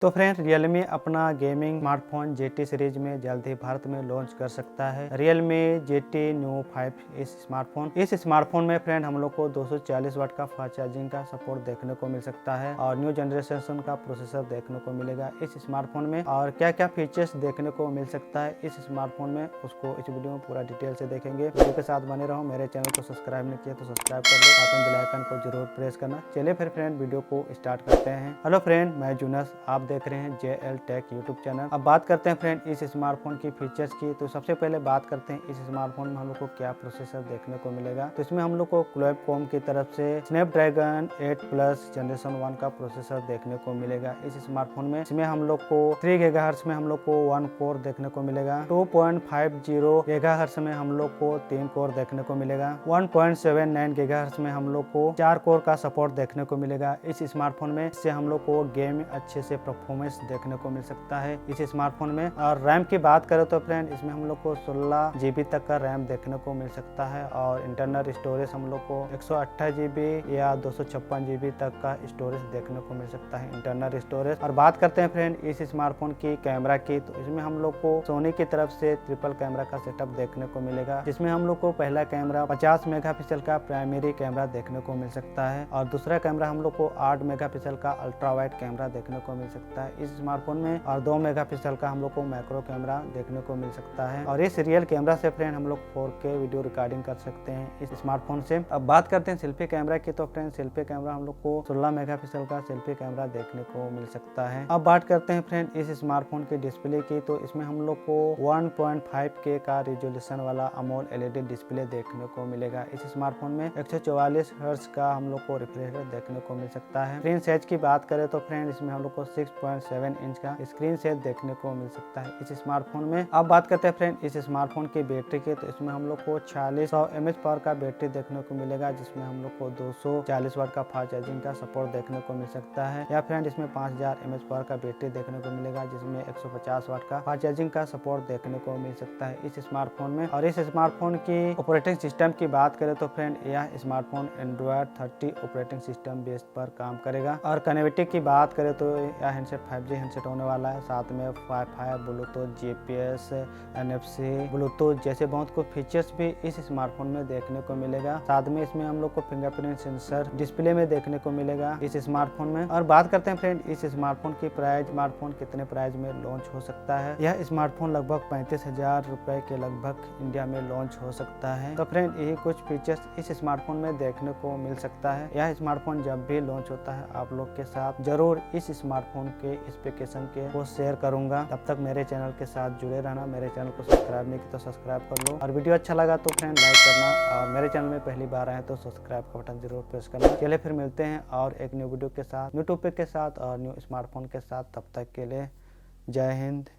तो friends Realme अपना gaming smartphone GT series में जल्द ही भारत में लॉन्च कर सकता है। Realme GT Neo 5 इस स्मार्टफोन में फ्रेंड हम लोग को 240 वाट का फास्ट चार्जिंग का सपोर्ट देखने को मिल सकता है और न्यू जनरेशन का प्रोसेसर देखने को मिलेगा इस स्मार्टफोन में। और क्या क्या फीचर्स देखने को मिल सकता है इस स्मार्टफोन में, उसको इस वीडियो में पूरा डिटेल से देखेंगे। वीडियो के साथ बने रहो। मेरे चैनल को सब्सक्राइब नहीं किया तो सब्सक्राइब कर लो, साथ में बेल आइकन को जरूर प्रेस करना। चलिए फिर फ्रेंड वीडियो को स्टार्ट करते हैं। हेलो फ्रेंड, मैं जूनस, आप देख रहे हैं JL टेक यूट्यूब चैनल। अब बात करते हैं फ्रेंड इस स्मार्टफोन की फीचर्स की। तो सबसे पहले बात करते हैं इस स्मार्टफोन में हम लोग को क्या प्रोसेसर देखने को मिलेगा। तो इसमें हम लोग को क्वालकॉम की तरफ से स्नैपड्रैगन 8+ जनरेशन 1 का प्रोसेसर देखने को मिलेगा इस स्मार्टफोन में। इसमें हम लोग को 3 GHz में हम लोग को 1 कोर देखने को मिलेगा। 2.50 GHz में हम लोग को 3 कोर देखने को मिलेगा। 1.79 GHz में हम लोग को 4 कोर का सपोर्ट देखने को मिलेगा इस स्मार्टफोन में। इससे हम लोग को गेम अच्छे से परफॉर्मेंस देखने को मिल सकता है इस स्मार्टफोन में। और रैम की बात करें तो फ्रेंड इसमें हम लोग को 16 GB तक का रैम देखने को मिल सकता है और इंटरनल स्टोरेज हम लोग को 128 GB या 256 GB तक का स्टोरेज देखने को मिल सकता है इंटरनल स्टोरेज। और बात करते हैं फ्रेंड इस स्मार्टफोन की कैमरा की। तो इसमें हम लोग को सोनी की तरफ से ट्रिपल कैमरा का सेटअप देखने को मिलेगा, जिसमें हम लोग को पहला कैमरा 50 मेगापिक्सल का प्राइमरी कैमरा देखने को मिल सकता है और दूसरा कैमरा हम लोग को 8 मेगापिक्सल का अल्ट्रा वाइड कैमरा देखने को मिल सकता है इस स्मार्टफोन में। और 2 मेगापिक्सल का हम लोग को मैक्रो कैमरा देखने को मिल सकता है। और इस रियल कैमरा से फ्रेंड हम लोग 4K वीडियो रिकॉर्डिंग कर सकते हैं इस स्मार्टफोन से। अब बात करते हैं सेल्फी कैमरा की। तो फ्रेंड सेल्फी कैमरा हम लोग को 16 मेगापिक्सल का सेल्फी कैमरा देखने को मिल सकता है। अब बात करते हैं फ्रेंड इस स्मार्टफोन की डिस्प्ले की। तो इसमें हम लोग को 1.5K का रिजोल्यूशन वाला अमोलेड LED डिस्प्ले देखने को मिलेगा इस स्मार्टफोन में। 144 हर्ट्ज का हम लोग को रिफ्रेश रेट देखने को मिल सकता है। स्क्रीन साइज की बात करें तो फ्रेंड इसमें हम लोग को 6.7 इंच का स्क्रीन साइज देखने को मिल सकता है इस स्मार्टफोन में। अब बात करते हैं फ्रेंड इस स्मार्टफोन की बैटरी की। तो इसमें हम लोग को 4600 mAh पावर का बैटरी देखने को मिलेगा, जिसमें हम लोग को 240 वाट का फास्ट चार्जिंग का सपोर्ट देखने को मिल सकता है। या फ्रेंड इसमें 5000 mAh पावर का बैटरी देखने को मिलेगा, जिसमें 150 वाट का फास्ट चार्जिंग का सपोर्ट देखने को मिल सकता है इस स्मार्टफोन में। और इस स्मार्टफोन की ऑपरेटिंग सिस्टम की बात करें तो फ्रेंड यह smartphone Android 30 operating system base पर काम करेगा। और कनेक्टिविटी की बात करें तो यह हैंडसेट 5G हैंडसेट होने वाला है, साथ में wifi, Bluetooth, GPS, NFC, Bluetooth जैसे बहुत कुछ फीचर्स भी इस स्मार्टफोन में देखने को मिलेगा। साथ में इसमें हम लोग को फिंगरप्रिंट सेंसर डिस्प्ले में देखने को मिलेगा इस स्मार्टफोन में। और बात करते हैं फ्रेंड इस स्मार्टफोन की प्राइस, स्मार्टफोन कितने प्राइस में लॉन्च हो सकता है। यह स्मार्टफोन लगभग 35,000 रुपए के लगभग इंडिया में लॉन्च हो सकता है। तो फ्रेंड यही कुछ फीचर्स इस स्मार्टफोन में देखने को मिल सकता है। यह स्मार्टफोन जब भी लॉन्च होता है आप लोग के साथ जरूर इस स्मार्टफोन के स्पेसिफिकेशन को शेयर करूंगा। तब तक मेरे चैनल के साथ जुड़े रहना। मेरे चैनल को सब्सक्राइब नहीं किया तो सब्सक्राइब कर लो और वीडियो अच्छा लगा तो फ्रेंड लाइक करना और मेरे चैनल में पहली बार आए तो सब्सक्राइब का बटन जरूर प्रेस करना। चलिए फिर मिलते हैं और एक न्यू वीडियो के साथ, न्यू टॉपिक के साथ और न्यू स्मार्टफोन के साथ। तब तक के लिए जय हिंद।